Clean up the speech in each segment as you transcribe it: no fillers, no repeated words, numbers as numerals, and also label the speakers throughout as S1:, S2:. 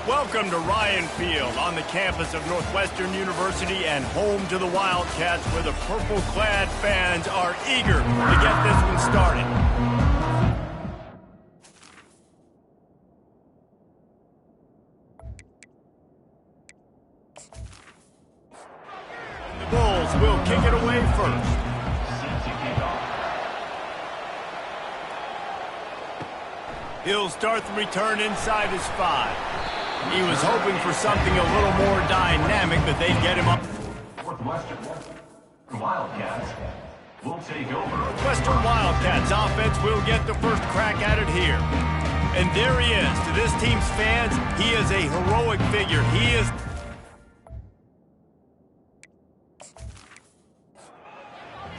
S1: Welcome to Ryan Field on the campus of Northwestern University and home to the Wildcats, where the purple-clad fans are eager to get this one started. The Bulls will kick it away first. He'll start the return inside his 5. He was hoping for something a little more dynamic, but they'd get him up.
S2: Northwestern Wildcats will take over.
S1: Northwestern Wildcats offense will get the first crack at it here. And there he is. To this team's fans, he is a heroic figure. He is...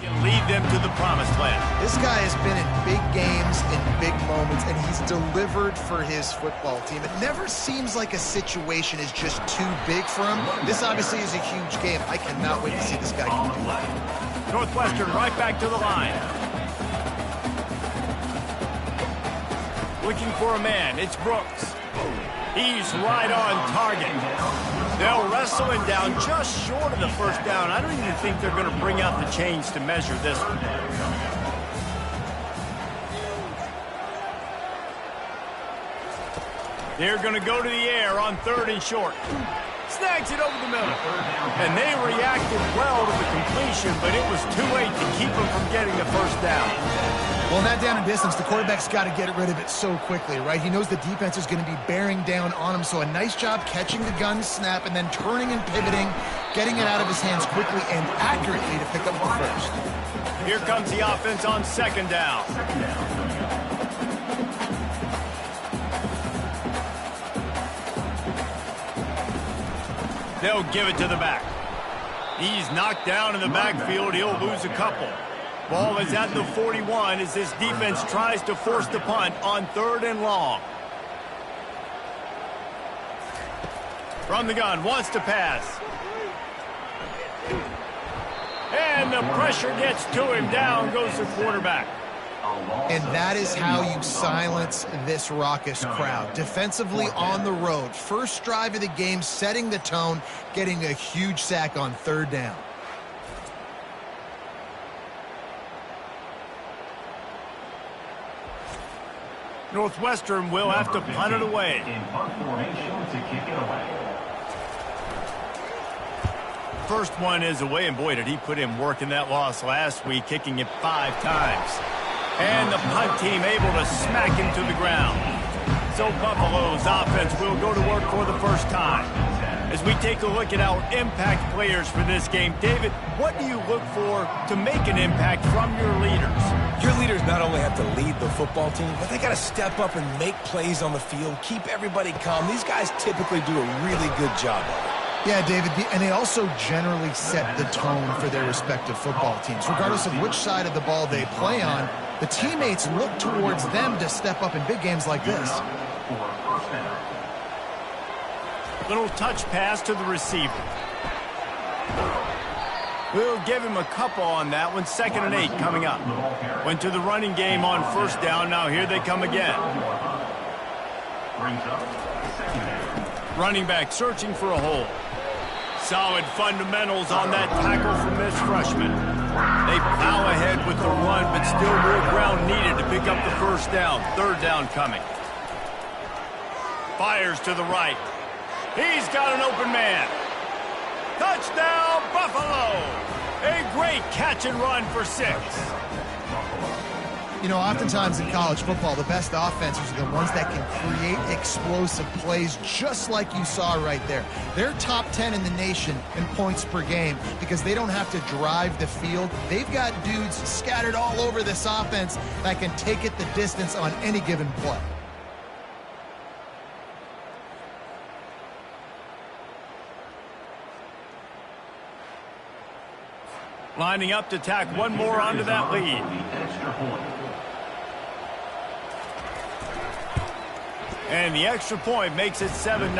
S1: can lead them to the promised land.
S3: This guy has been in big games, in big moments, and he's delivered for his football team. It never seems like a situation is just too big for him. This obviously is a huge game. I cannot wait to see this guy do that.
S1: Northwestern right back to the line. Looking for a man. It's Brooks. He's right on target. They'll wrestle him down just short of the first down. I don't even think they're going to bring out the chains to measure this one. They're going to go to the air on 3rd and short. Snags it over the middle. And they reacted well to the completion, but it was too late to keep them from getting the first down.
S3: Well, in that down and distance, the quarterback's got to get rid of it so quickly, right? He knows the defense is going to be bearing down on him, so a nice job catching the gun snap and then turning and pivoting, getting it out of his hands quickly and accurately to pick up the first.
S1: Here comes the offense on 2nd down. They'll give it to the back. He's knocked down in the backfield. He'll lose a couple. Ball is at the 41 as this defense tries to force the punt on 3rd and long. From the gun, wants to pass. And the pressure gets to him. Down goes the quarterback.
S3: And that is how you silence this raucous crowd. Defensively on the road. First drive of the game, setting the tone, getting a huge sack on 3rd down.
S1: Northwestern will have to punt it away.
S2: In punt formation to kick it away.
S1: First one is away, and boy, did he put in work in that loss last week, kicking it 5 times. And the punt team able to smack him to the ground. So Buffalo's offense will go to work for the first time. As we take a look at our impact players for this game, David, what do you look for to make an impact from your leaders?
S4: Your leaders not only have to lead the football team, but they got to step up and make plays on the field, keep everybody calm. These guys typically do a really good job of it.
S3: Yeah, David, and they also generally set the tone for their respective football teams. Regardless of which side of the ball they play on, the teammates look towards them to step up in big games like this.
S1: Little touch pass to the receiver. We'll give him a couple on that one. 2nd and 8 coming up. Went to the running game on 1st down. Now here they come again. Running back searching for a hole. Solid fundamentals on that tackle from this freshman. They plow ahead with the run, but still more ground needed to pick up the first down. 3rd down coming. Fires to the right. He's got an open man. Touchdown, Buffalo! A great catch and run for 6.
S3: You know, oftentimes in college football, the best offenses are the ones that can create explosive plays just like you saw right there. They're top 10 in the nation in points per game because they don't have to drive the field. They've got dudes scattered all over this offense that can take it the distance on any given play.
S1: Lining up to tack one more onto that lead. And the extra point makes it 7-0.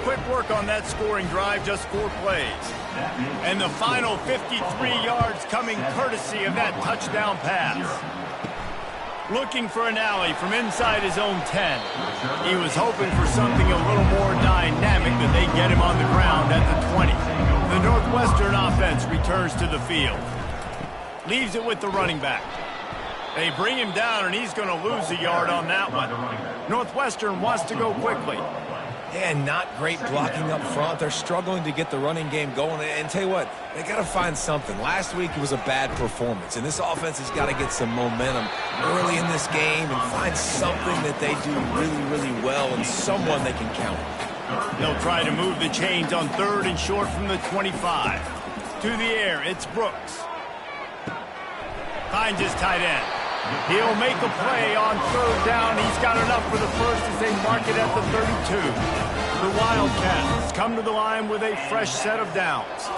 S1: Quick work on that scoring drive, just 4 plays. And the final 53 yards coming courtesy of that touchdown pass. Looking for an alley from inside his own 10. He was hoping for something a little more dynamic that they get him on the ground at the 20. The Northwestern offense returns to the field. Leaves it with the running back. They bring him down, and he's going to lose a yard on that one. Northwestern wants to go quickly.
S4: Yeah, not great blocking up front. They're struggling to get the running game going. And tell you what, they got to find something. Last week it was a bad performance, and this offense has got to get some momentum early in this game and find something that they do really, really well and someone they can count on.
S1: They'll try to move the chains on 3rd and short from the 25. To the air, it's Brooks. Finds his tight end. He'll make a play on 3rd down. He's got enough for the first as they mark it at the 32. The Wildcats come to the line with a fresh set of downs.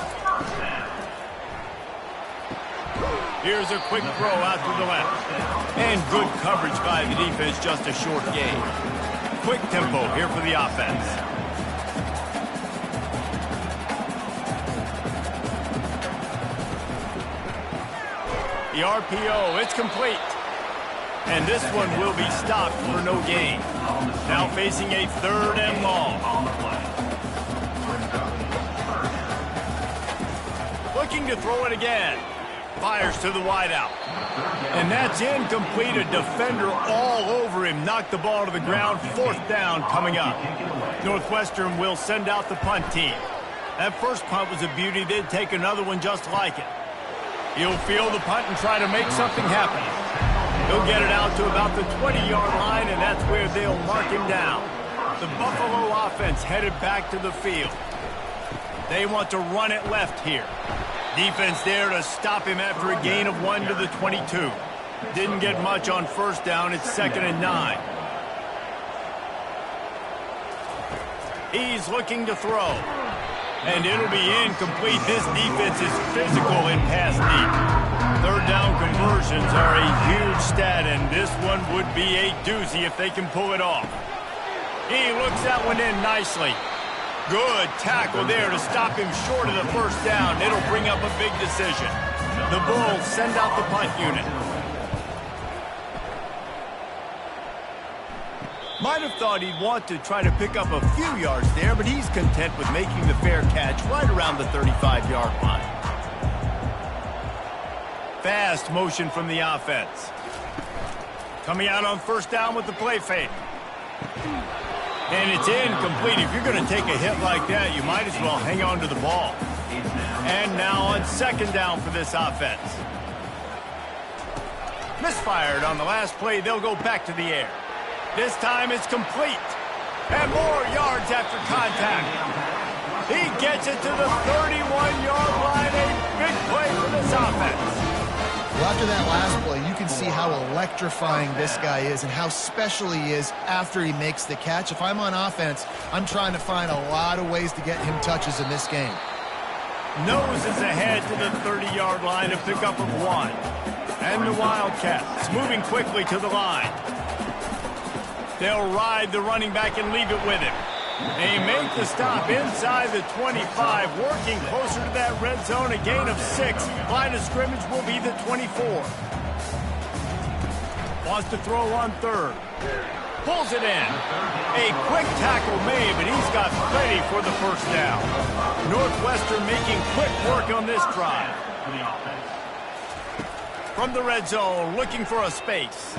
S1: Here's a quick throw out to the left. And good coverage by the defense, just a short gain. Quick tempo here for the offense. The RPO, it's complete. And this one will be stopped for no gain. Now facing a 3rd and long. Looking to throw it again. Fires to the wideout. And that's incomplete. A defender all over him. Knocked the ball to the ground. 4th down coming up. Northwestern will send out the punt team. That first punt was a beauty. They'd take another one just like it. He'll field the punt and try to make something happen. He'll get it out to about the 20-yard line, and that's where they'll mark him down. The Buffalo offense headed back to the field. They want to run it left here. Defense there to stop him after a gain of 1 to the 22. Didn't get much on 1st down. It's 2nd and 9. He's looking to throw. And it'll be incomplete. This defense is physical in pass deep. 3rd down conversions are a huge stat, and this one would be a doozy if they can pull it off. He looks that one in nicely. Good tackle there to stop him short of the 1st down. It'll bring up a big decision. The Bulls send out the punt unit. Might have thought he'd want to try to pick up a few yards there, but he's content with making the fair catch right around the 35-yard line. Fast motion from the offense. Coming out on 1st down with the play fake. And it's incomplete. If you're going to take a hit like that, you might as well hang on to the ball. And now on 2nd down for this offense. Misfired on the last play. They'll go back to the air. This time it's complete. And more yards after contact. He gets it to the 31-yard line. A big play for this offense.
S3: Well, after that last play, you can see how electrifying this guy is and how special he is after he makes the catch. If I'm on offense, I'm trying to find a lot of ways to get him touches in this game.
S1: Noses ahead to the 30-yard line to pick up of 1. And the Wildcats moving quickly to the line. They'll ride the running back and leave it with him. They make the stop inside the 25, working closer to that red zone, a gain of 6. Line of scrimmage will be the 24. Wants to throw on 3rd. Pulls it in. A quick tackle made, but he's got plenty for the 1st down. Northwestern making quick work on this drive. From the red zone, looking for a space.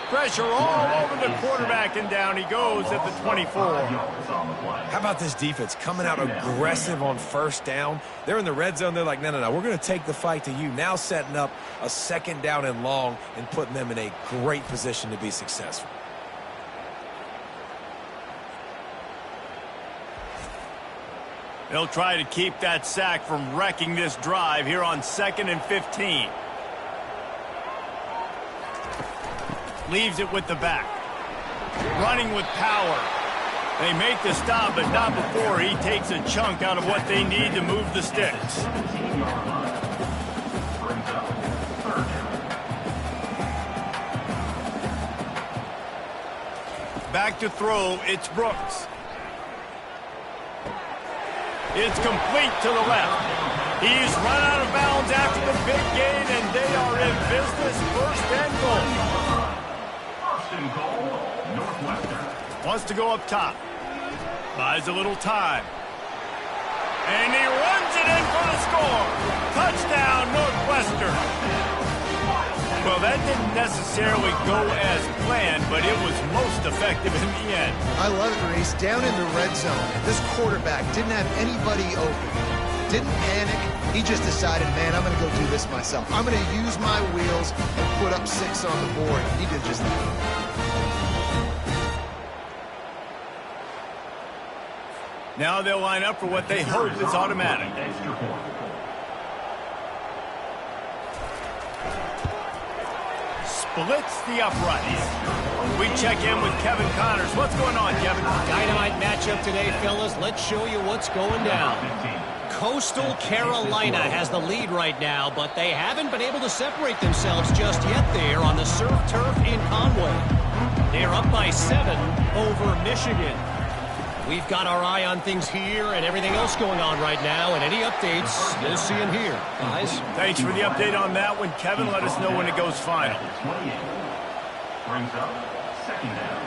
S1: Pressure all over the quarterback, and down he goes at the 24.
S4: How about this defense coming out aggressive on 1st down? They're in the red zone. They're like, no, we're going to take the fight to you. Now setting up a 2nd down and long and putting them in a great position to be successful.
S1: They'll try to keep that sack from wrecking this drive here on 2nd and 15. Leaves it with the back. Running with power. They make the stop, but not before he takes a chunk out of what they need to move the sticks. Back to throw, it's Brooks. It's complete to the left. He's run out of bounds after the big gain, and they are in business. First and goal.
S2: First and goal, Northwestern.
S1: Wants to go up top. Buys a little time. And he runs it in for the score. Touchdown, Northwestern. Well, that didn't necessarily go as planned, but it was most effective in the end.
S3: I love it, Reese. Down in the red zone, this quarterback didn't have anybody open. Didn't panic. He just decided, man, I'm going to go do this myself. I'm going to use my wheels and put up 6 on the board. He did just that.
S1: Now they'll line up for what they hope is automatic.
S2: Extra point.
S1: Splits the uprights. We check in with Kevin Connors. What's going on, Kevin?
S5: Dynamite matchup today, fellas. Let's show you what's going down. Coastal Carolina has the lead right now, but they haven't been able to separate themselves just yet there on the surf turf in Conway. They're up by 7 over Michigan. We've got our eye on things here and everything else going on right now, and any updates, you'll see them here. Guys?
S1: Thanks for the update on that one, Kevin. Let us know when it goes final.
S2: 28. Brings up second down.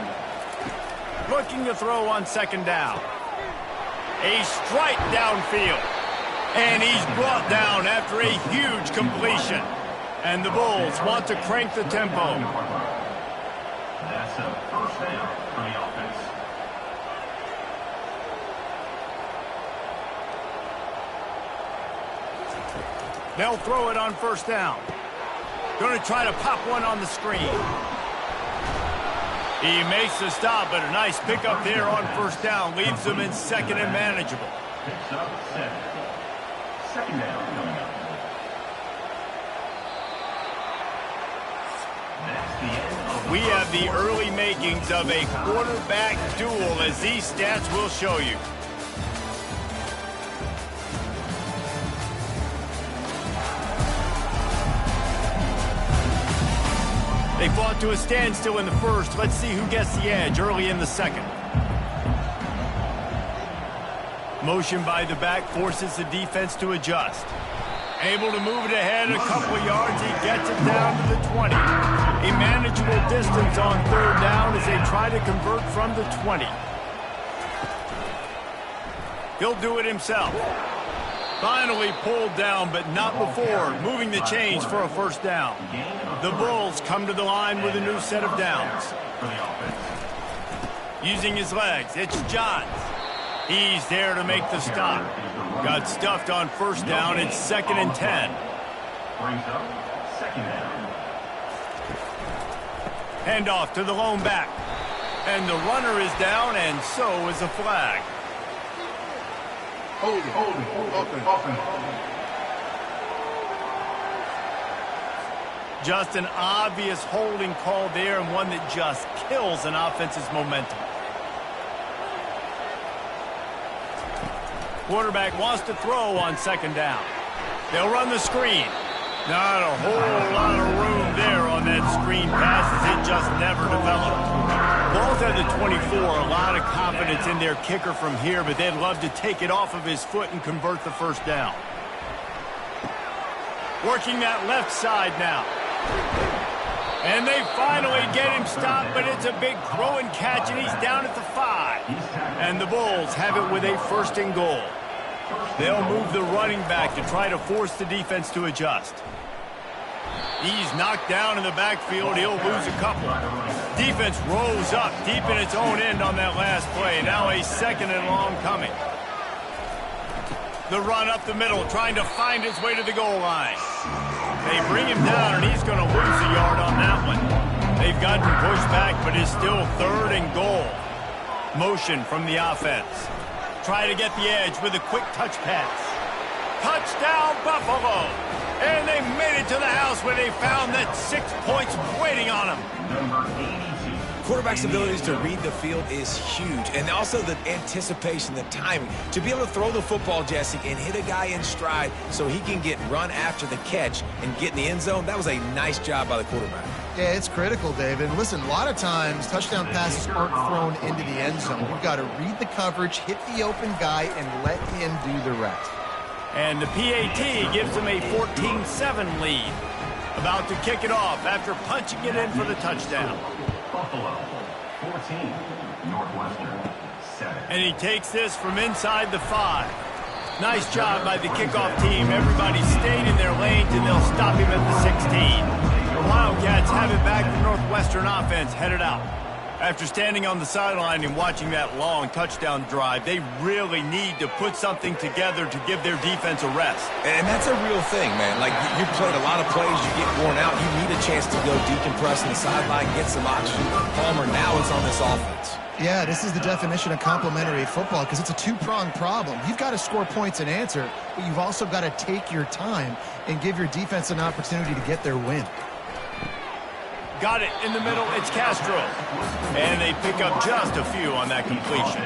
S1: Looking to throw on second down. A strike downfield. And he's brought down after a huge completion. And the Bulls want to crank the tempo.
S2: That's a first down for the offense.
S1: They'll throw it on first down. Going to try to pop one on the screen. He makes the stop, but a nice pickup there on first down. Leaves them in second and manageable.
S2: Picks up 7. Second down coming up. That's the end of
S1: We have the early makings of a quarterback duel, as these stats will show you. They fought to a standstill in the first. Let's see who gets the edge early in the second. Motion by the back forces the defense to adjust. Able to move it ahead a couple of yards. He gets it down to the 20. A manageable distance on third down as they try to convert from the 20. He'll do it himself. Finally pulled down, but not before moving the chains for a first down. The Bulls come to the line with a new set of downs. Using his legs, it's Johns. He's there to make the stop. Got stuffed on first down. It's second and 10.
S2: Brings up second down.
S1: Handoff to the lone back. And the runner is down, and so is a flag.
S2: Open.
S1: Just an obvious holding call there, and one that just kills an offense's momentum. Quarterback wants to throw on second down. They'll run the screen. Not a whole lot of room there on that screen pass, as it just never developed. Both at the 24, a lot of confidence in their kicker from here, but they'd love to take it off of his foot and convert the first down. Working that left side now. And they finally get him stopped, but it's a big throw and catch, and he's down at the 5. And the Bulls have it with a first and goal. They'll move the running back to try to force the defense to adjust. He's knocked down in the backfield. He'll lose a couple. Defense rolls up deep in its own end on that last play. Now a second and long coming. The run up the middle, trying to find his way to the goal line. They bring him down, and he's going to lose a yard on that one. They've gotten pushed back, but it's still third and goal. Motion from the offense. Try to get the edge with a quick touch pass. Touchdown, Buffalo! And they made it to the house where they found that 6 points waiting on them.
S2: Number 82.
S4: Quarterback's abilities to read the field is huge, and also the anticipation, the timing. To be able to throw the football, Jesse, and hit a guy in stride so he can get run after the catch and get in the end zone, that was a nice job by the quarterback.
S3: Yeah, it's critical, David. Listen, a lot of times touchdown passes aren't thrown into the end zone. You've got to read the coverage, hit the open guy, and let him do the rest.
S1: And the PAT gives them a 14-7 lead. About to kick it off after punching it in for the touchdown.
S2: Buffalo, 14. Northwestern, 7.
S1: And he takes this from inside the 5. Nice job by the kickoff team. Everybody stayed in their lanes, and they'll stop him at the 16. The Wildcats have it back. The Northwestern offense headed out. After standing on the sideline and watching that long touchdown drive, they really need to put something together to give their defense a rest.
S4: And that's a real thing, man. Like, you played a lot of plays, you get worn out, you need a chance to go decompress on the sideline, get some oxygen. Palmer, now it's on this offense.
S3: Yeah, this is the definition of complementary football because it's a two-pronged problem. You've got to score points and answer, but you've also got to take your time and give your defense an opportunity to get their win.
S1: Got it in the middle. It's Castro. And they pick up just a few on that completion.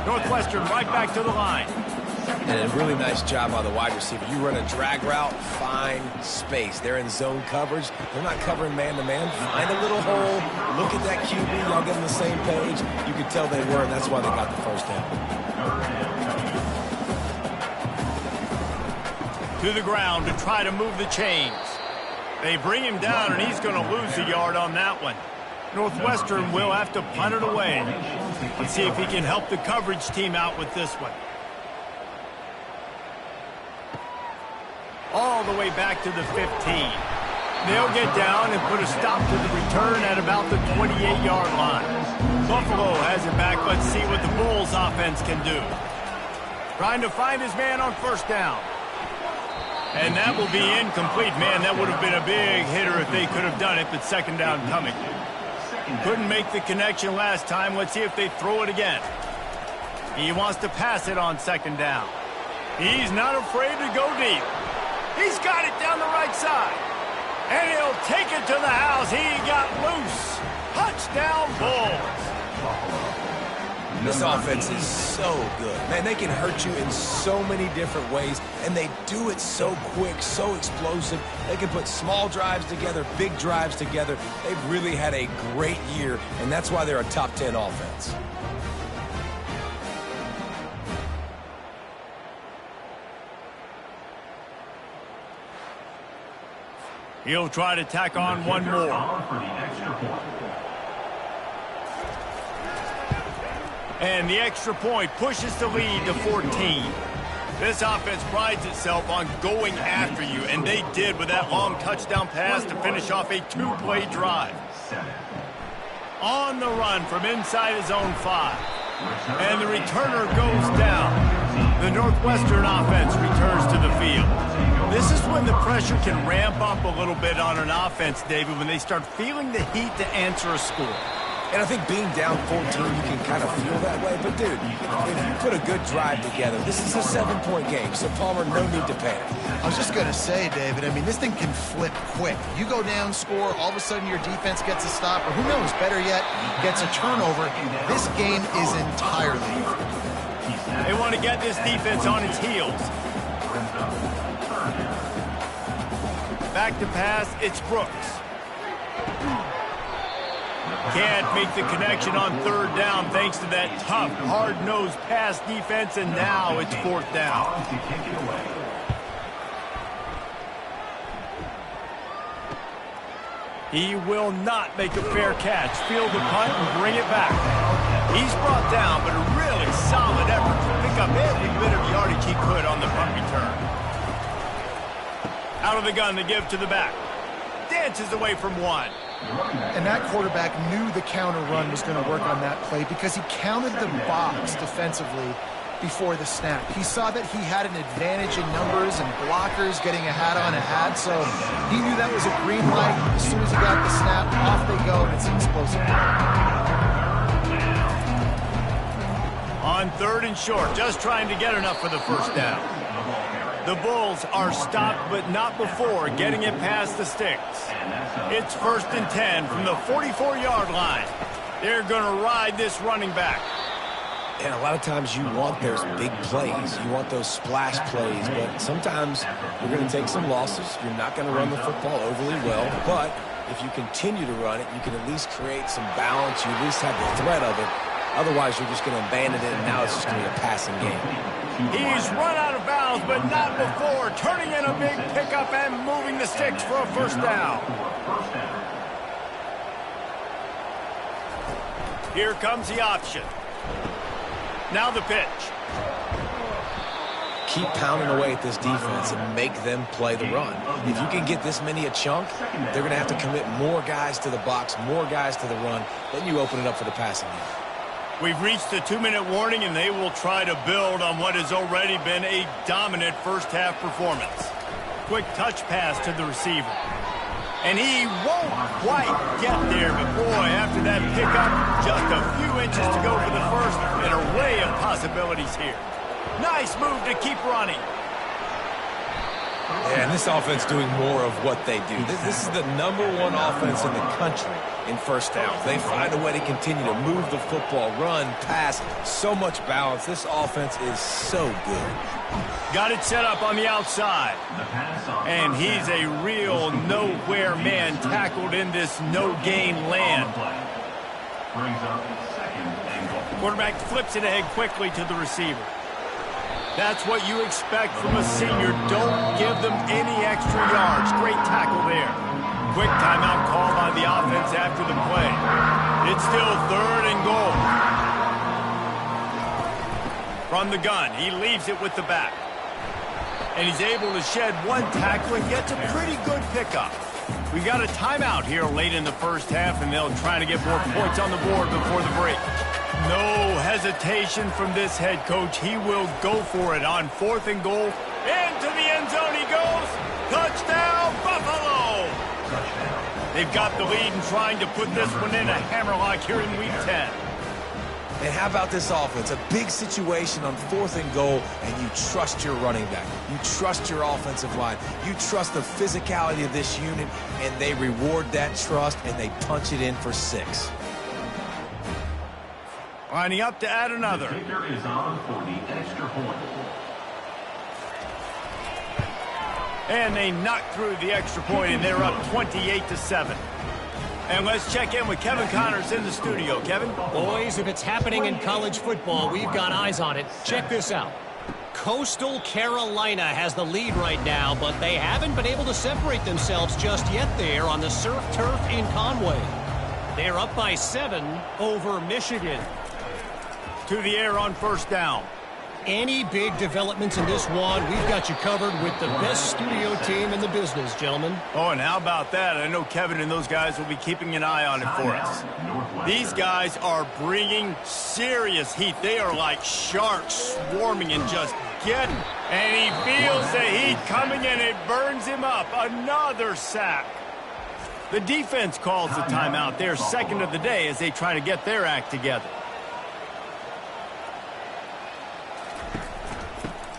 S1: Northwestern right back to the line.
S4: And a really nice job by the wide receiver. You run a drag route, find space. They're in zone coverage. They're not covering man-to-man. Find a little hole. Look at that QB. Y'all get on the same page. You can tell they were, and that's why they got the first down.
S1: To the ground to try to move the chains. They bring him down, and he's going to lose a yard on that one. Northwestern will have to punt it away. Let's see if he can help the coverage team out with this one. All the way back to the 15. They'll get down and put a stop to the return at about the 28-yard line. Buffalo has it back. Let's see what the Bulls offense can do. Trying to find his man on first down. And that will be incomplete. Man, that would have been a big hitter if they could have done it, but second down coming. Couldn't make the connection last time. Let's see if they throw it again. He wants to pass it on second down. He's not afraid to go deep. He's got it down the right side. And he'll take it to the house. He got loose. Touchdown, Bulls.
S4: This offense is so good. Man, they can hurt you in so many different ways, and they do it so quick, so explosive. They can put small drives together, big drives together. They've really had a great year, and that's why they're a top 10 offense.
S1: He'll try to tack on one more. And the extra point pushes the lead to 14. This offense prides itself on going after you, and they did with that long touchdown pass to finish off a two-play drive. On the run from inside his own 5. And the returner goes down. The Northwestern offense returns to the field. This is when the pressure can ramp up a little bit on an offense, David, when they start feeling the heat to answer a score.
S4: And I think being down 14, you can kind of feel that way. But, dude, if you put a good drive together, this is a 7-point game. So, Palmer, no need to panic.
S3: I was just going to say, David, I mean, this thing can flip quick. You go down, score, all of a sudden your defense gets a stop, or who knows, better yet, gets a turnover. This game is entirely over.
S1: They want to get this defense on its heels. Back to pass, it's Brooks. Can't make the connection on third down thanks to that tough, hard-nosed pass defense, and now it's fourth down. He will not make a fair catch. Field the punt and bring it back. He's brought down, but a really solid effort to pick up every bit of yardage he could on the punt return. Out of the gun to give to the back. Dances away from one.
S3: And that quarterback knew the counter run was going to work on that play because he counted the box defensively before the snap. He saw that he had an advantage in numbers and blockers getting a hat on a hat, so he knew that was a green light. As soon as he got the snap, off they go, and it's an explosive play.
S1: On third and short, just trying to get enough for the first down. The Bulls are stopped, but not before getting it past the sticks. It's 1st and 10 from the 44-yard line. They're going to ride this running back.
S4: And a lot of times you want those big plays. You want those splash plays, but sometimes you're going to take some losses. You're not going to run the football overly well, but If you continue to run it, you can at least create some balance. You at least have the threat of it. Otherwise, you're just going to abandon it, and now it's just going to be a passing game.
S1: He's run out of bounds, but not before. Turning in a big pickup and moving the sticks for a first down. Here comes the option. Now the pitch.
S4: Keep pounding away at this defense and make them play the run. If you can get this many a chunk, they're going to have to commit more guys to the box, more guys to the run. Then you open it up for the passing game.
S1: We've reached the 2-minute warning, and they will try to build on what has already been a dominant first-half performance. Quick touch pass to the receiver. And he won't quite get there, but boy, after that pickup, just a few inches to go for the first, and an array of possibilities here. Nice move to keep running.
S4: Yeah, and this offense doing more of what they do. This is the #1 offense in the country in first downs. They find a way to continue to move the football, run, pass, so much balance. This offense is so good.
S1: Got it set up on the outside. And he's a real nowhere man tackled in this no-gain land. Quarterback flips it ahead quickly to the receiver. That's what you expect from a senior. Don't give them any extra yards. Great tackle there. Quick timeout call by the offense after the play. It's still 3rd and goal. From the gun, he leaves it with the back. And he's able to shed one tackle and gets a pretty good pickup. We got a timeout here late in the first half, and they'll try to get more points on the board before the break. No hesitation from this head coach. He will go for it on 4th and goal. Into the end zone he goes. Touchdown, Buffalo! They've got the lead and trying to put this one in a hammerlock here in Week 10.
S4: And how about this offense? A big situation on 4th and goal, and you trust your running back. You trust your offensive line. You trust the physicality of this unit, and they reward that trust, and they punch it in for 6.
S1: Lining up to add another.
S2: The kicker is on for the extra point.
S1: And they knock through the extra point, and they're up 28-7. And let's check in with Kevin Connors in the studio. Kevin?
S5: Boys, if it's happening in college football, we've got eyes on it. Check this out. Coastal Carolina has the lead right now, but they haven't been able to separate themselves just yet there on the surf turf in Conway. They're up by 7 over Michigan.
S1: To the air on first down.
S5: Any big developments in this one, we've got you covered with the best studio team in the business, gentlemen.
S1: Oh, and how about that? I know Kevin and those guys will be keeping an eye on it for us. These guys are bringing serious heat. They are like sharks swarming and just getting. And he feels the heat coming and it burns him up. Another sack. The defense calls the timeout. They're second of the day as they try to get their act together.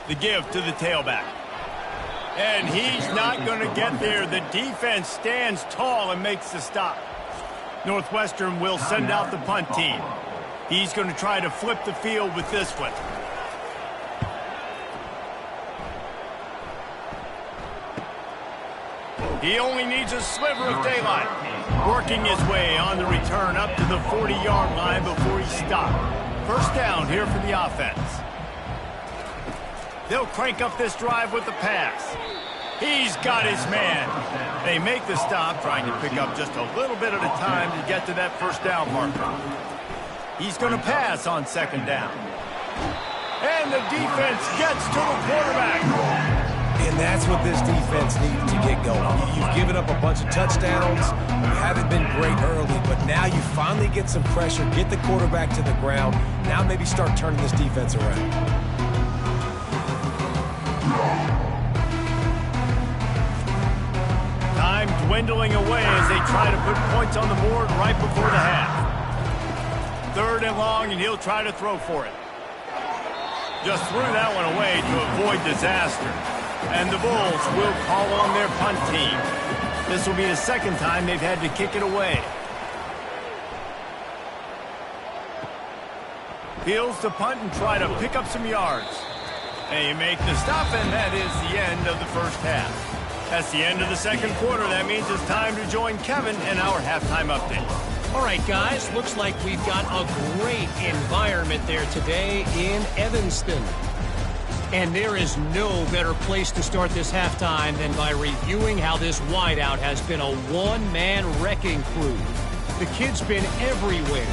S1: The give to the tailback. And he's not going to get there. The defense stands tall and makes the stop. Northwestern will send out the punt team. He's going to try to flip the field with this one. He only needs a sliver of daylight. Working his way on the return up to the 40-yard line before he stopped. First down here for the offense. They'll crank up this drive with the pass. He's got his man. They make the stop, trying to pick up just a little bit at a time to get to that first down marker. He's going to pass on second down. And the defense gets to the quarterback.
S4: And that's what this defense needs to get going. You've given up a bunch of touchdowns. You haven't been great early, but now you finally get some pressure, get the quarterback to the ground. Now maybe start turning this defense around.
S1: Time dwindling away as they try to put points on the board right before the half. 3rd and long, and he'll try to throw for it. Just threw that one away to avoid disaster. And the Bulls will call on their punt team. This will be the second time they've had to kick it away. Fields to punt and try to pick up some yards. They make the stop, and that is the end of the first half. That's the end of the second quarter. That means it's time to join Kevin in our halftime update.
S5: All right, guys, looks like we've got a great environment there today in Evanston. And there is no better place to start this halftime than by reviewing how this wideout has been a one-man wrecking crew. The kid's been everywhere.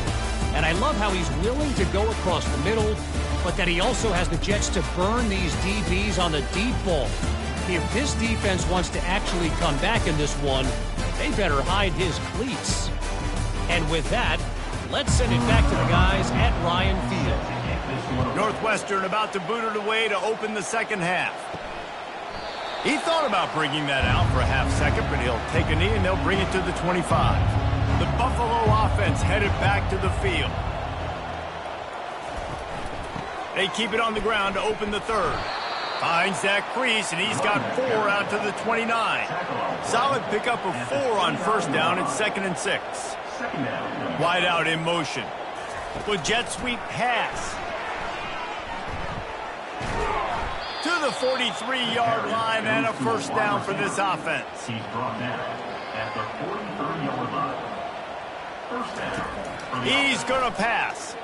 S5: And I love how he's willing to go across the middle, but that he also has the jets to burn these DBs on the deep ball. If this defense wants to actually come back in this one, they better hide his cleats. And with that, let's send it back to the guys at Ryan Field.
S1: Northwestern about to boot it away to open the second half. He thought about bringing that out for a half second, but he'll take a knee and they'll bring it to the 25. The Buffalo offense headed back to the field. They keep it on the ground to open the third. Finds that crease, and he's got 4 out to the 29. Solid pickup of 4 on first down and 2nd and 6. Wide out in motion. With jet sweep pass. To the 43-yard line and a first down for this offense.
S2: He's brought down at the 43-yard line. First down.
S1: He's going to pass.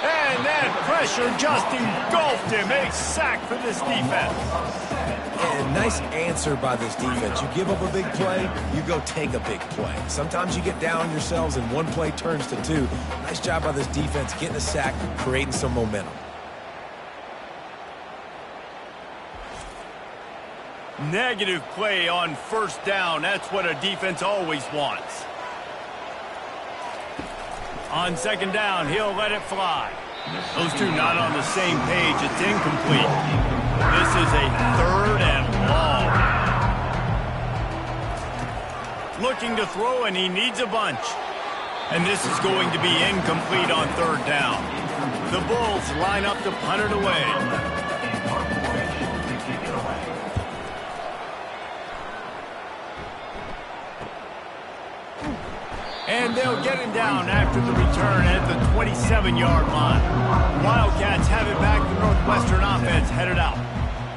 S1: And that pressure just engulfed him. A sack for this defense.
S4: And nice answer by this defense. You give up a big play, you go take a big play. Sometimes you get down on yourselves and one play turns to 2. Nice job by this defense getting a sack, creating some momentum.
S1: Negative play on first down. That's what a defense always wants. On second down, he'll let it fly. Those two not on the same page. It's incomplete. This is a 3rd and long. Looking to throw, and he needs a bunch. And this is going to be incomplete on 3rd down. The Bulls line up to punt it away. And they'll get him down after the return at the 27-yard line. Wildcats have it back. The Northwestern offense headed out.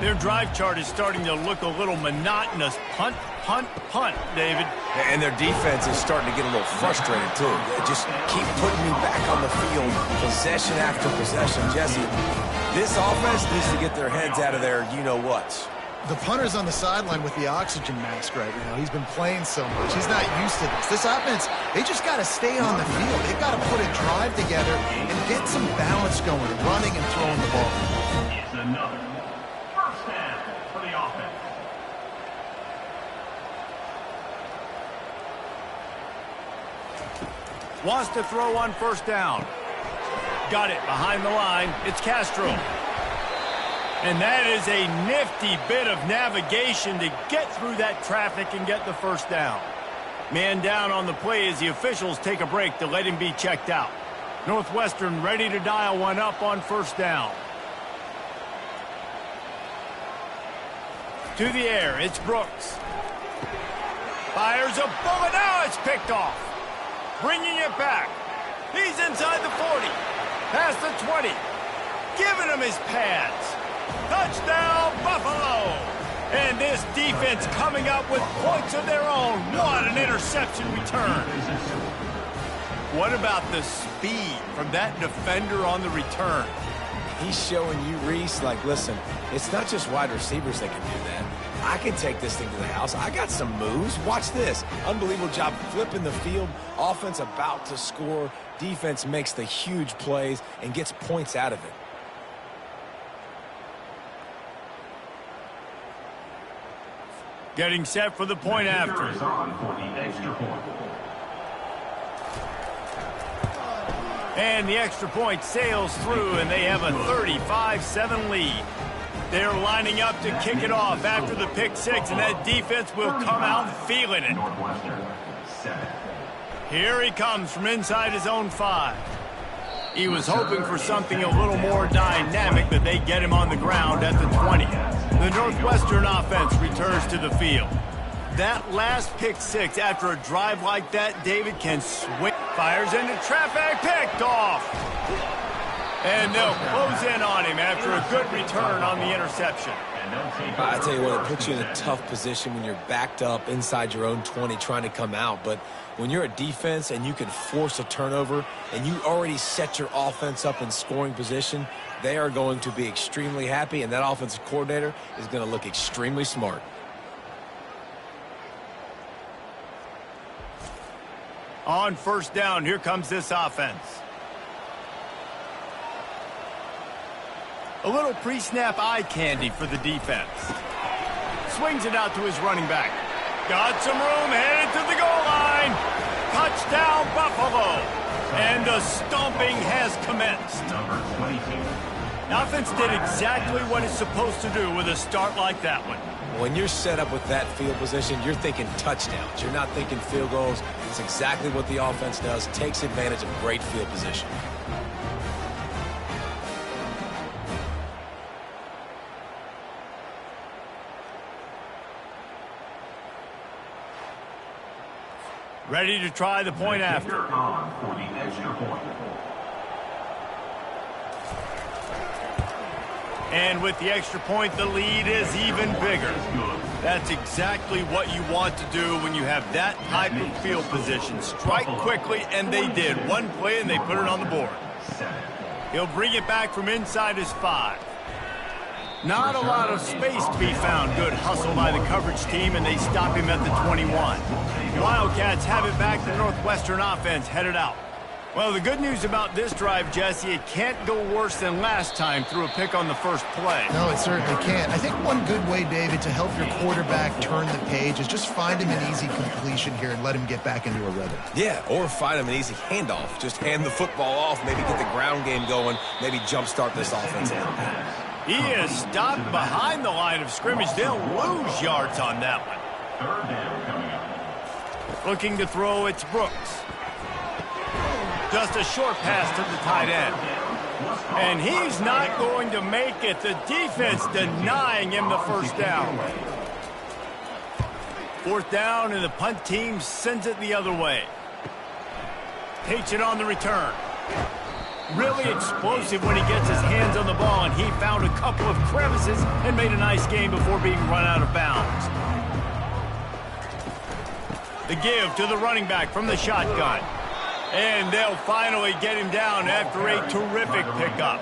S1: Their drive chart is starting to look a little monotonous. Punt, punt, punt, David.
S4: And their defense is starting to get a little frustrated, too. They just keep putting me back on the field, possession after possession. Jesse, this offense needs to get their heads out of their you-know-whats.
S3: The punter's on the sideline with the oxygen mask right now. He's been playing so much. He's not used to this. This offense, they just got to stay on the field. They've got to put a drive together and get some balance going, running and throwing the ball.
S2: It's another first down for the offense.
S1: Wants to throw on first down. Got it behind the line. It's Castro. And that is a nifty bit of navigation to get through that traffic and get the first down. Man down on the play as the officials take a break to let him be checked out. Northwestern ready to dial one up on first down. To the air, it's Brooks. Fires a bullet, now it's picked off. Bringing it back. He's inside the 40. Past the 20. Giving him his pads. Touchdown, Buffalo! And this defense coming up with points of their own. What an interception return. What about the speed from that defender on the return?
S4: He's showing you, Reese, like, listen, it's not just wide receivers that can do that. I can take this thing to the house. I got some moves. Watch this. Unbelievable job flipping the field. Offense about to score. Defense makes the huge plays and gets points out of it.
S1: Getting set for the point after.
S2: Is on for the extra point.
S1: And the extra point sails through, and they have a 35-7 lead. They're lining up to kick it off after the pick six, and that defense will come out feeling it.
S2: Northwestern 7.
S1: Here he comes from inside his own 5. He was hoping for something a little more dynamic, but they get him on the ground at the 20. The Northwestern offense returns to the field. That last pick six after a drive like that, David can swing. Fires into traffic, picked off. And they'll close in on him after a good return on the interception.
S4: I tell you what, it puts you in a tough position when you're backed up inside your own 20 trying to come out. But when you're a defense and you can force a turnover and you already set your offense up in scoring position, they are going to be extremely happy, and that offensive coordinator is going to look extremely smart.
S1: On first down, here comes this offense. A little pre-snap eye candy for the defense. Swings it out to his running back. Got some room, headed to the goal line. Touchdown, Buffalo. And the stomping has commenced.
S2: Number 22.
S1: The offense did exactly what it's supposed to do with a start like that one.
S4: When you're set up with that field position, you're thinking touchdowns. You're not thinking field goals. It's exactly what the offense does. Takes advantage of great field position.
S1: Ready to try the point after.
S2: On for the extra point.
S1: And with the extra point, the lead is even bigger. That's exactly what you want to do when you have that type of field position. Strike quickly, and they did. One play, and they put it on the board. He'll bring it back from inside his 5. Not a lot of space to be found. Good hustle by the coverage team, and they stop him at the 21. Wildcats have it back. The Northwestern offense headed out. Well, the good news about this drive, Jesse, it can't go worse than last time through a pick on the first play.
S3: No, it certainly can't. I think one good way, David, to help your quarterback turn the page is just find him an easy completion here and let him get back into a rhythm.
S4: Yeah, or find him an easy handoff. Just hand the football off, maybe get the ground game going, maybe jumpstart this offense a little bit.
S1: He is stopped behind the line of scrimmage. They'll lose yards on that one.
S2: Third down coming up.
S1: Looking to throw, it's Brooks. Just a short pass to the tight end. And he's not going to make it. The defense denying him the first down. Fourth down, and the punt team sends it the other way. Takes it on the return. Really explosive when he gets his hands on the ball, and he found a couple of crevices and made a nice game before being run out of bounds. The give to the running back from the shotgun. And they'll finally get him down after a terrific pickup.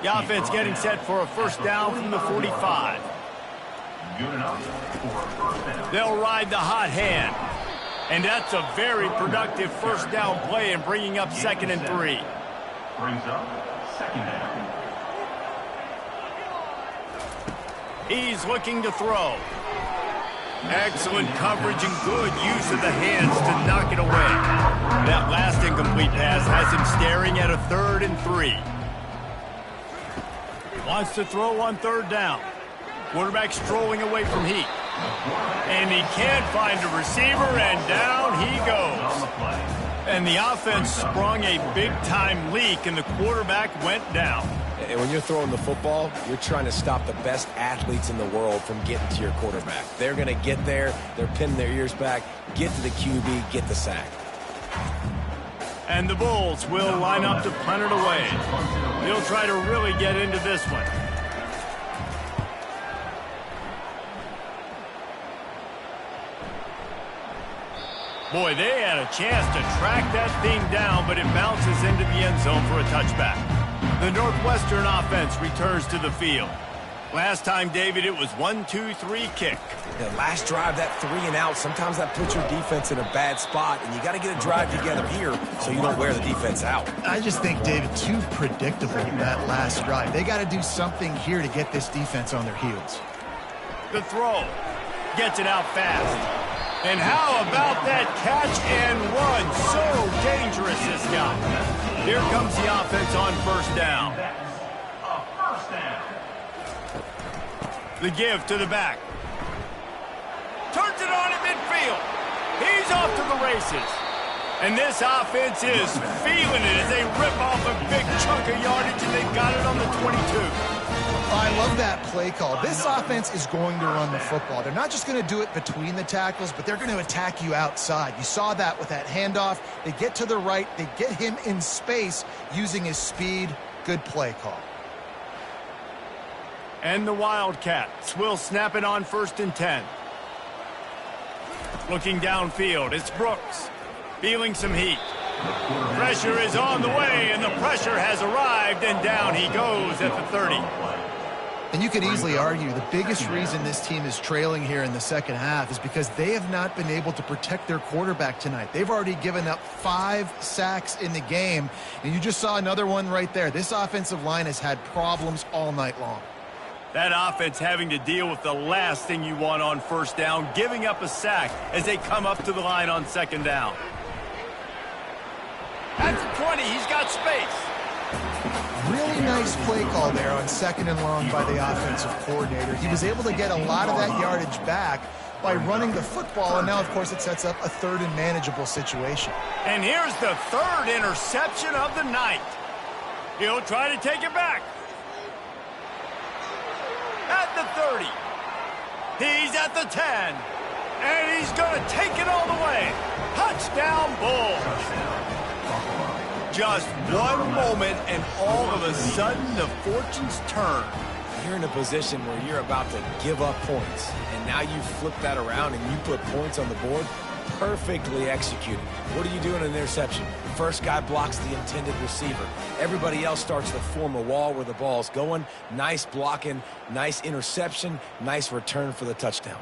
S1: The offense getting set for a first down from the 45.
S2: Good enough for a first down.
S1: They'll ride the hot hand. And that's a very productive first down play in bringing up 2nd and 3.
S2: Brings up 2nd down.
S1: He's looking to throw. Excellent coverage and good use of the hands to knock it away. That last incomplete pass has him staring at a 3rd and 3. Wants to throw on 3rd down. Quarterback strolling away from Heat. And he can't find a receiver, and down he goes. And the offense sprung a big-time leak, and the quarterback went down.
S4: And when you're throwing the football, you're trying to stop the best athletes in the world from getting to your quarterback. They're going to get there. They're pinning their ears back, get to the QB, get the sack.
S1: And the Bulls will line up to punt it away. They'll try to really get into this one. Boy, they had a chance to track that thing down, but it bounces into the end zone for a touchback. The Northwestern offense returns to the field. Last time, David, it was 1-2-3 kick.
S4: The last drive, that 3 and out, sometimes that puts your defense in a bad spot, and you got to get a drive together here so you don't wear the defense out.
S3: I just think, David, too predictable that last drive. They got to do something here to get this defense on their heels.
S1: The throw. Gets it out fast. And how about that catch and run? So dangerous, this guy. Here comes the offense on first down.
S2: A first down.
S1: The give to the back. Turns it on at midfield. He's off to the races. And this offense is feeling it as they rip off a big chunk of yardage, and they've got it on the 22.
S3: I love that play call. This offense is going to run the football. They're not just going to do it between the tackles, but they're going to attack you outside. You saw that with that handoff. They get to the right. They get him in space using his speed. Good play call.
S1: And the Wildcats will snap it on 1st and 10. Looking downfield, it's Brooks. Feeling some heat. Pressure is on the way, and the pressure has arrived, and down he goes at the 30.
S3: And you could easily argue the biggest reason this team is trailing here in the second half is because they have not been able to protect their quarterback tonight. They've already given up 5 sacks in the game, and you just saw another one right there. This offensive line has had problems all night long.
S1: That offense having to deal with the last thing you want on 1st down, giving up a sack as they come up to the line on 2nd down. At the 20, he's got space.
S3: Really nice play call there on 2nd and long by the offensive coordinator. He was able to get a lot of that yardage back by running the football, and now, of course, it sets up a 3rd and manageable situation.
S1: And here's the 3rd interception of the night. He'll try to take it back. At the 30. He's at the 10. And he's going to take it all the way. Touchdown, Bulls. Just one moment, and all of a sudden, the fortunes turn.
S4: You're in a position where you're about to give up points, and now you flip that around and you put points on the board. Perfectly executed. What do you do in an interception? First guy blocks the intended receiver. Everybody else starts to form a wall where the ball's going. Nice blocking, nice interception, nice return for the touchdown.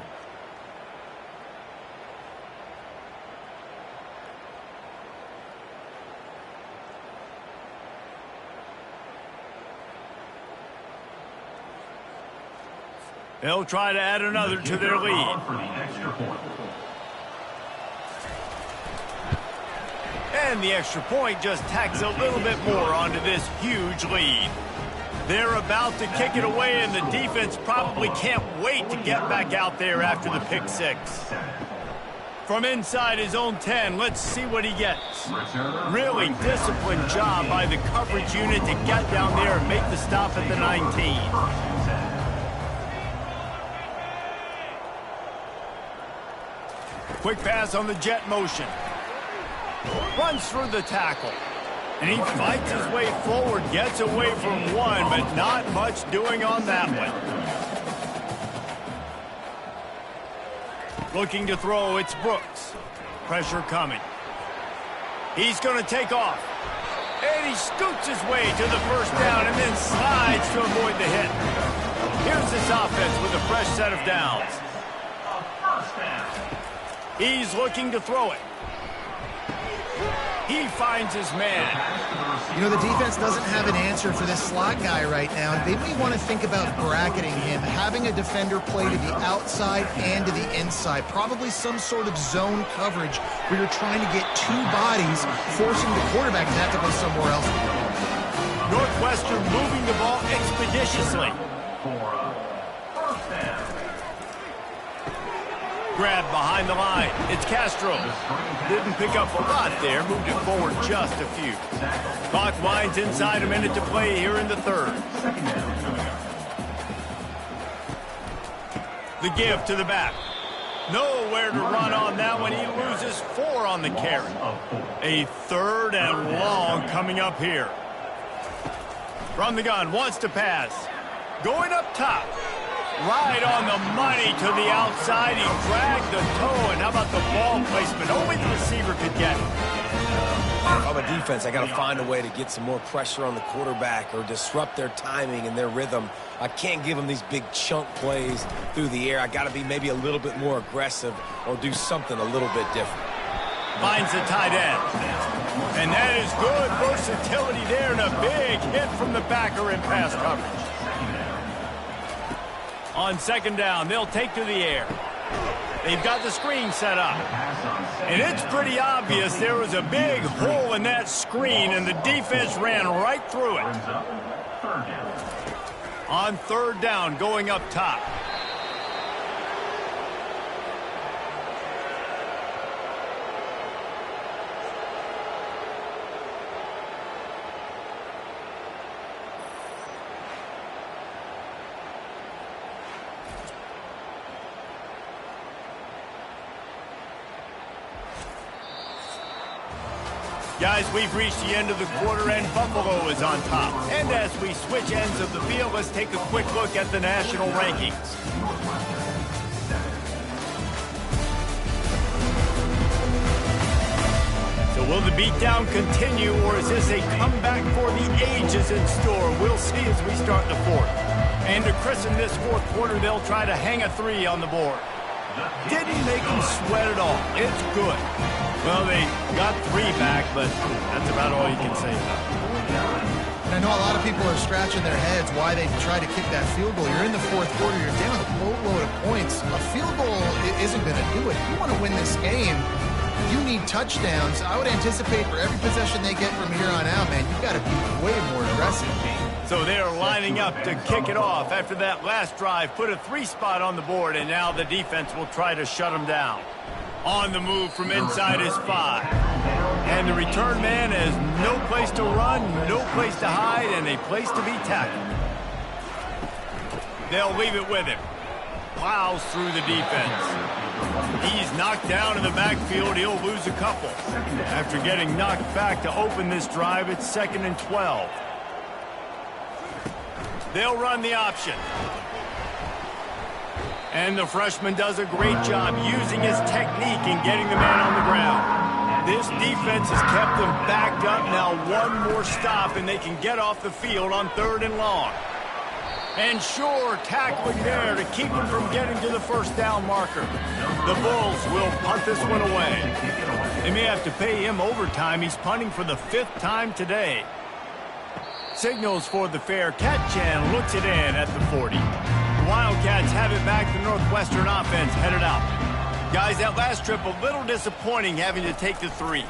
S1: They'll try to add another to their lead. And the extra point just tacks a little bit more onto this huge lead. They're about to kick it away, and the defense probably can't wait to get back out there after the pick 6. From inside his own 10, let's see what he gets. Really disciplined job by the coverage unit to get down there and make the stop at the 19. Quick pass on the jet motion. Runs through the tackle. And he fights his way forward, gets away from one, but not much doing on that one. Looking to throw, it's Brooks. Pressure coming. He's going to take off. And he scoots his way to the 1st down and then slides to avoid the hit. Here's this offense with a fresh set of downs. He's looking to throw it. He finds his man.
S3: You know, the defense doesn't have an answer for this slot guy right now. They may want to think about bracketing him, having a defender play to the outside and to the inside. Probably some sort of zone coverage where you're trying to get 2 bodies, forcing the quarterback to have to go somewhere else.
S1: Northwestern moving the ball expeditiously. Grab behind the line. It's Castro. Didn't pick up a lot there. Moved it forward just a few. Clock winds inside, a minute to play here in the 3rd. The give to the back. Nowhere to run on that one. He loses 4 on the carry. A 3rd and long coming up here. From the gun, wants to pass. Going up top. Right on the money to the outside. He dragged the toe, and how about the ball placement? Only the receiver could get it.
S4: If I'm a defense, I got to find a way to get some more pressure on the quarterback or disrupt their timing and their rhythm. I can't give them these big chunk plays through the air. I got to be maybe a little bit more aggressive or do something a little bit different.
S1: Finds the tight end. And that is good versatility there, and a big hit from the backer in pass coverage. On 2nd down, they'll take to the air. They've got the screen set up. And it's pretty obvious there was a big hole in that screen, and the defense ran right through it. On 3rd down, going up top. Guys, we've reached the end of the quarter, and Buffalo is on top. And as we switch ends of the field, let's take a quick look at the national rankings. So will the beatdown continue, or is this a comeback for the ages in store? We'll see as we start the fourth. And to christen this fourth quarter, they'll try to hang a three on the board. Didn't make them sweat at all. It's good. Well, they got three back, but that's about all you can say about it.
S3: And I know a lot of people are scratching their heads why they try to kick that field goal. You're in the fourth quarter. You're down a boatload of points. A field goal isn't going to do it. If you want to win this game, you need touchdowns. I would anticipate for every possession they get from here on out, man, you've got to be way more aggressive.
S1: So they're lining up to kick it off after that last drive. Put a three spot on the board, and now the defense will try to shut them down. On the move from inside is 5. And the return man has no place to run, no place to hide, and a place to be tackled. They'll leave it with him. Plows through the defense. He's knocked down in the backfield. He'll lose a couple. After getting knocked back to open this drive, it's 2nd and 12. They'll run the option. And the freshman does a great job using his technique and getting the man on the ground. This defense has kept them backed up. Now one more stop, and they can get off the field on 3rd and long. And sure, tackling there to keep him from getting to the first down marker. The Bulls will punt this one away. They may have to pay him overtime. He's punting for the 5th time today. Signals for the fair catch and looks it in at the 40. The Wildcats have it back. The Northwestern offense headed out. Guys, that last trip a little disappointing having to take the 3.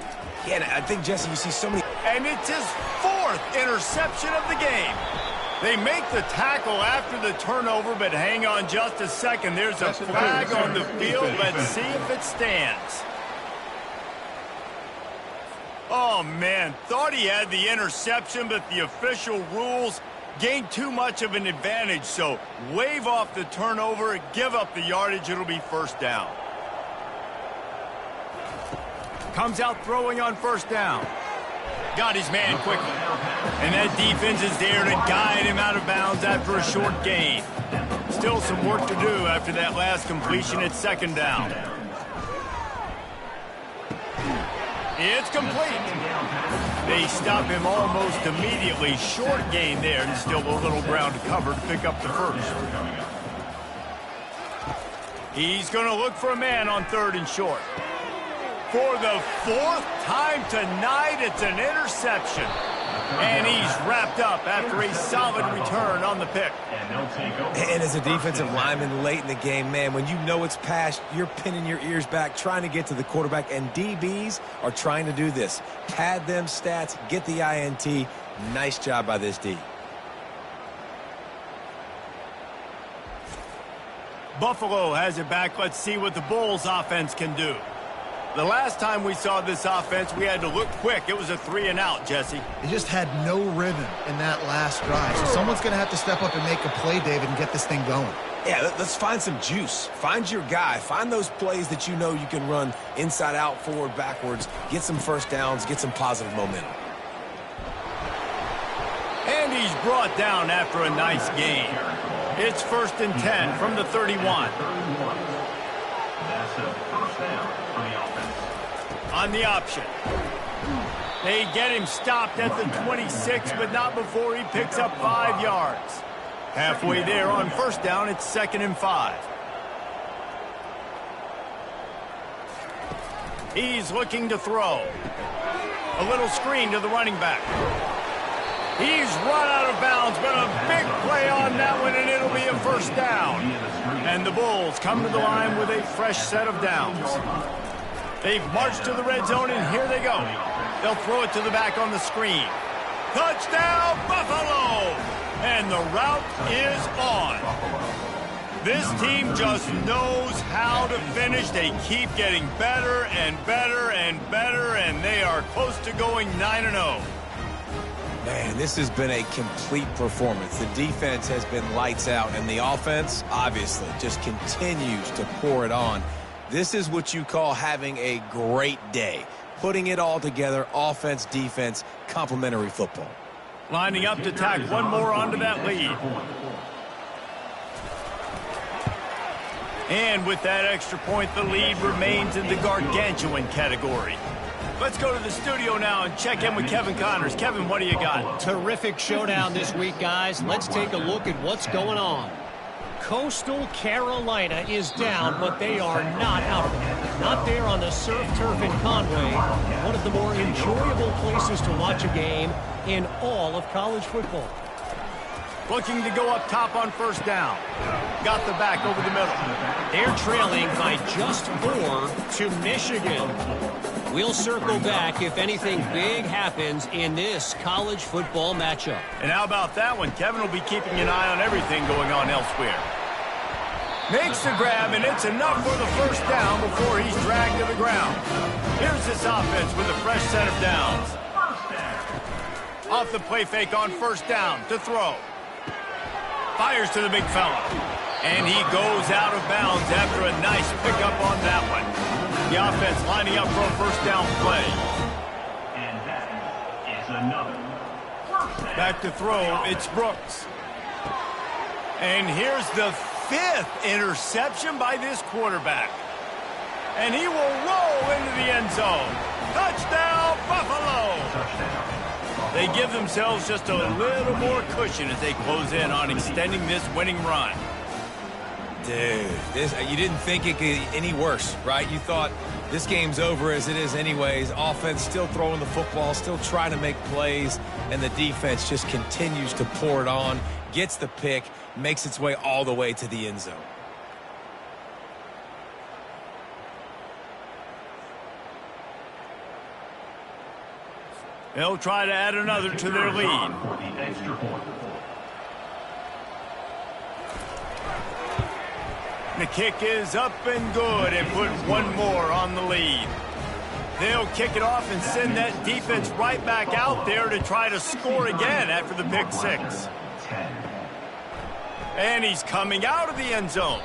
S4: Yeah, and I think, Jesse, you see so many...
S1: And it's his 4th interception of the game. They make the tackle after the turnover, but hang on just a second. There's a flag on the field. Let's see if it stands. Oh, man, thought he had the interception, but the official rules gained too much of an advantage, so wave off the turnover, give up the yardage, it'll be 1st down. Comes out throwing on 1st down. Got his man quickly. And that defense is there to guide him out of bounds after a short gain. Still some work to do after that last completion at 2nd down. It's complete. They stop him almost immediately. Short gain there, and still a little ground to cover to pick up the 1st. He's going to look for a man on 3rd and short. For the 4th time tonight, it's an interception. And he's wrapped up after a solid return on the pick.
S4: And as a defensive lineman late in the game, man, when you know it's past, you're pinning your ears back, trying to get to the quarterback, and DBs are trying to do this. Pad them stats, get the INT. Nice job by this D.
S1: Buffalo has it back. Let's see what the Bulls offense can do. The last time we saw this offense, we had to look quick. It was a 3 and out, Jesse.
S3: They just had no rhythm in that last drive. So someone's going to have to step up and make a play, David, and get this thing going.
S4: Yeah, let's find some juice. Find your guy. Find those plays that you know you can run inside out, forward, backwards. Get some 1st downs. Get some positive momentum.
S1: And he's brought down after a nice gain. It's 1st and 10 from the 31.
S2: That's a 1st down for the offense.
S1: On the option. They get him stopped at the 26, but not before he picks up 5 yards. Halfway there on 1st down, it's 2nd and 5. He's looking to throw. A little screen to the running back. He's run out of bounds, but a big play on that one, and it'll be a 1st down. And the Bulls come to the line with a fresh set of downs. They've marched to the red zone, and here they go. They'll throw it to the back on the screen. Touchdown, Buffalo! And the route is on. This team just knows how to finish. They keep getting better and better and better, and they are close to going 9-0.
S4: Man, this has been a complete performance. The defense has been lights out, and the offense, obviously, just continues to pour it on. This is what you call having a great day. putting it all together, offense, defense, complementary football.
S1: Lining up to tack one more onto that lead. And with that extra point, the lead remains in the gargantuan category. Let's go to the studio now and check in with Kevin Connors. Kevin, what do you got?
S5: Terrific showdown this week, guys. Let's take a look at what's going on. Coastal Carolina is down, but they are not out of it. Not there on the surf turf in Conway, one of the more enjoyable places to watch a game in all of college football.
S1: Looking to go up top on first down. Got the back over the middle.
S5: They're trailing by just 4 to Michigan. We'll circle back if anything big happens in this college football matchup.
S1: And how about that one? Kevin will be keeping an eye on everything going on elsewhere. Makes the grab, and it's enough for the first down before he's dragged to the ground. Here's this offense with a fresh set of downs. Off the play fake on first down to throw. Fires to the big fella. And he goes out of bounds after a nice pickup on that one. The offense lining up for a first down play.
S2: And that is another first down.
S1: Back to throw, it's Brooks. And here's the 5th interception by this quarterback. And he will roll into the end zone. Touchdown, Buffalo!
S2: Touchdown.
S1: They give themselves just a little more cushion as they close in on extending this winning run.
S4: Dude, you didn't think it could get any worse, right? You thought this game's over as it is anyways. Offense still throwing the football, still trying to make plays, and the defense just continues to pour it on, gets the pick, makes its way all the way to the end zone.
S1: They'll try to add another to their lead.
S2: For the extra point.
S1: The kick is up and good and put one more on the lead. They'll kick it off and send that defense right back out there to try to score again after the pick six.
S2: 10.
S1: And he's coming out of the end zone.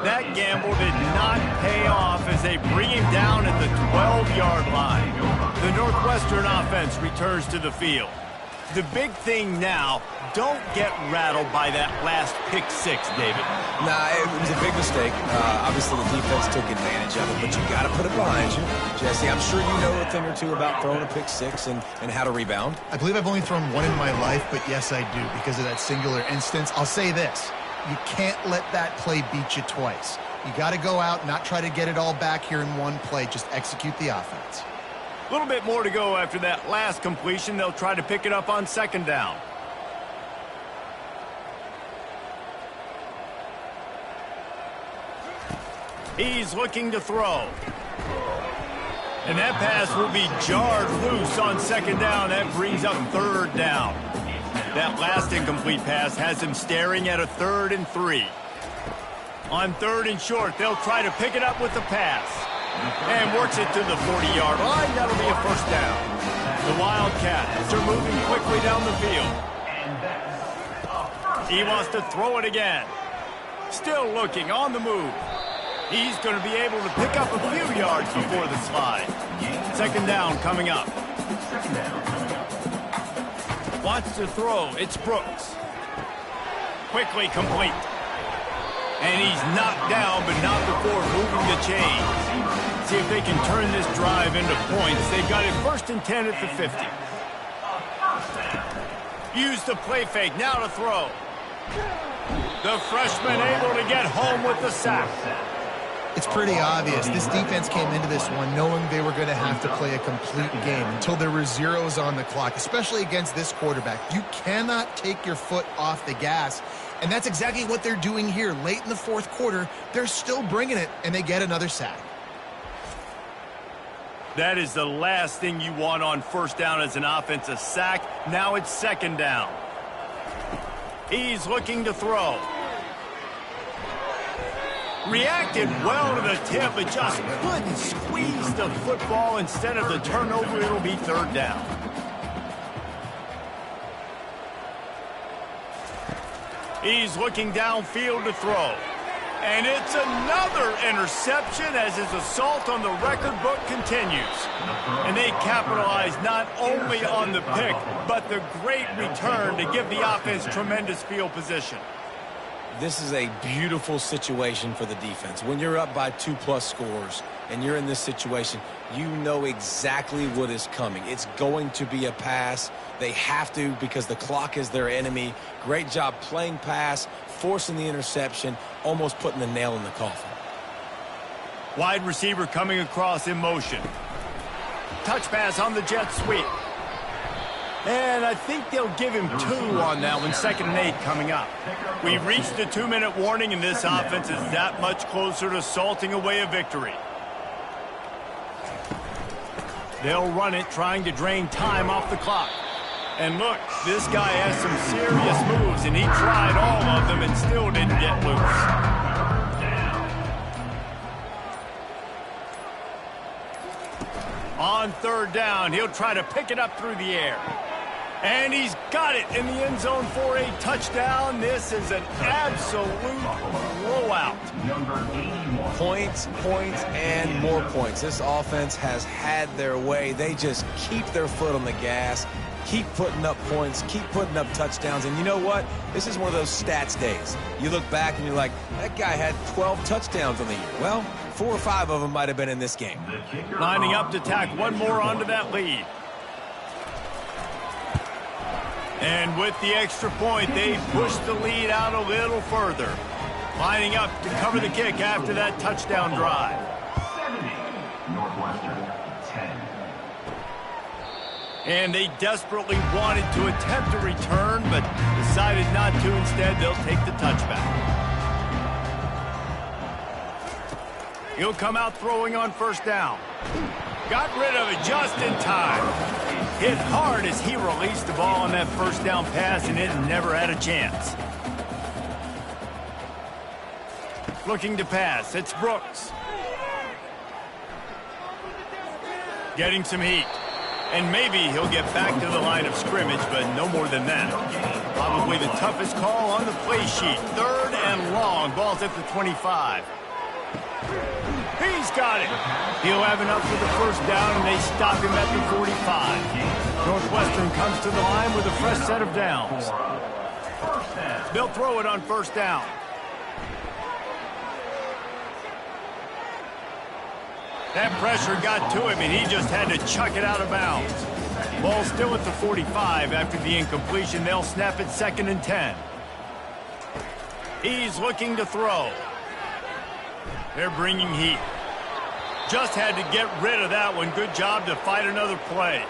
S1: That gamble did not pay off as they bring him down at the 12-yard line. The Northwestern offense returns to the field. The big thing now, don't get rattled by that last pick six, David.
S4: Nah, it was a big mistake. Obviously, the defense took advantage of it, but you got to put it behind you. Jesse, I'm sure you know a thing or two about throwing a pick six and how to rebound.
S3: I believe I've only thrown one in my life, but yes, I do because of that singular instance. I'll say this. You can't let that play beat you twice. You got to go out, not try to get it all back here in one play. Just execute the offense.
S1: A little bit more to go after that last completion. They'll try to pick it up on second down. He's looking to throw. And that pass will be jarred loose on second down. That brings up third down. That last incomplete pass has him staring at a 3rd and 3. On 3rd and short, they'll try to pick it up with the pass. And works it to the 40-yard line. That'll be a first down. The Wildcats are moving quickly down the field. He wants to throw it again. Still looking on the move. He's going to be able to pick up a few yards before the slide. Second down coming up. Wants to throw. It's Brooks. Quickly complete. And he's knocked down, but not before moving the chains. See if they can turn this drive into points. They've got it 1st and 10 at the 50. Use the play fake. Now to throw. The freshman able to get home with the sack.
S3: It's pretty obvious. This defense came into this one knowing they were going to have to play a complete game until there were zeros on the clock, especially against this quarterback. You cannot take your foot off the gas, and that's exactly what they're doing here. Late in the 4th quarter, they're still bringing it, and they get another sack.
S1: That is the last thing you want on first down as an offense, a sack. Now it's second down. He's looking to throw. Reacted well to the tip, but just couldn't squeeze the football. Instead of the turnover, it'll be third down. He's looking downfield to throw. And it's another interception as his assault on the record book continues. And they capitalize not only on the pick, but the great return to give the offense tremendous field position.
S4: This is a beautiful situation for the defense. When you're up by 2+ scores and you're in this situation, you know exactly what is coming. It's going to be a pass. They have to because the clock is their enemy. Great job playing pass, forcing the interception, almost putting the nail in the coffin.
S1: Wide receiver coming across in motion. Touch pass on the jet sweep. And I think they'll give him 2 on that one. 2nd and 8 coming up. We've reached the 2-minute warning, and this offense is that much closer to salting away a victory. They'll run it, trying to drain time off the clock. And look, this guy has some serious moves, and he tried all of them and still didn't get loose. On 3rd down, he'll try to pick it up through the air. And he's got it in the end zone for a touchdown. This is an absolute blowout.
S4: Points, and more points. This offense has had their way. They just keep their foot on the gas, keep putting up points, keep putting up touchdowns. And you know what? This is one of those stats days. You look back and you're like, that guy had 12 touchdowns on the year. Well, 4 or 5 of them might have been in this game.
S1: Lining up to tack one more onto that lead. And with the extra point, they push the lead out a little further. Lining up to cover the kick after that touchdown drive.
S2: 70, Northwestern, 10.
S1: And they desperately wanted to attempt a return, but decided not to. Instead, they'll take the touchback. He'll come out throwing on 1st down. Got rid of it just in time. Hit hard as he released the ball on that 1st down pass, and it never had a chance. Looking to pass, it's Brooks. Getting some heat. And maybe he'll get back to the line of scrimmage, but no more than that. Probably the toughest call on the play sheet. 3rd and long. Ball's at the 25. He's got it. He'll have enough for the 1st down, and they stop him at the 45. Northwestern comes to the line with a fresh set of downs. They'll throw it on 1st down. That pressure got to him, and he just had to chuck it out of bounds. Ball still at the 45 after the incompletion. They'll snap it 2nd and 10. He's looking to throw. They're bringing heat. Just had to get rid of that one. Good job to fight another play.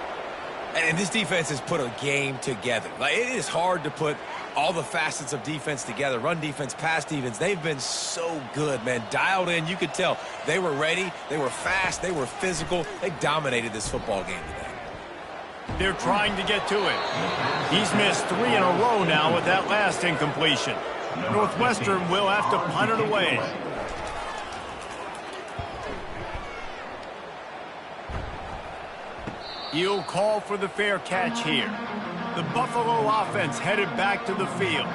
S4: And this defense has put a game together. Like, it is hard to put all the facets of defense together. Run defense, pass defense. They've been so good, man. Dialed in. You could tell they were ready. They were fast. They were physical. They dominated this football game today.
S1: They're trying to get to it. He's missed 3 in a row now with that last incompletion. Northwestern will have to punt it away. He'll call for the fair catch here. The Buffalo offense headed back to the field.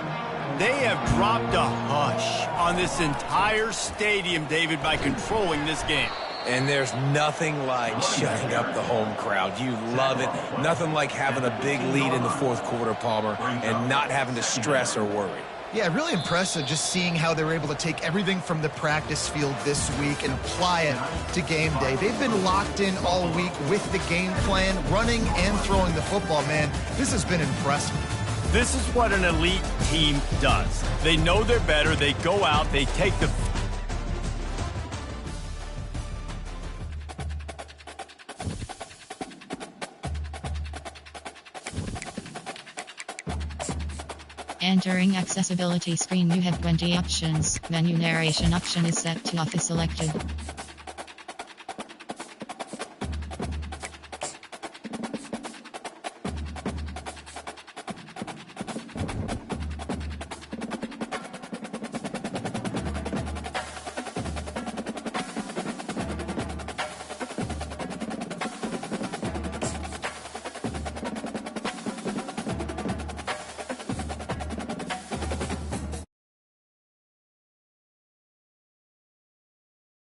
S1: They have dropped a hush on this entire stadium, David, by controlling this game.
S4: And there's nothing like shutting up the home crowd. You love it. Nothing like having a big lead in the 4th quarter, Palmer, and not having to stress or worry.
S3: Yeah, really impressive just seeing how they were able to take everything from the practice field this week and apply it to game day. They've been locked in all week with the game plan, running and throwing the football, man. This has been impressive.
S1: This is what an elite team does. They know they're better. They go out. They take the...
S6: Entering accessibility screen, you have 20 options. Menu narration option is set to office selected.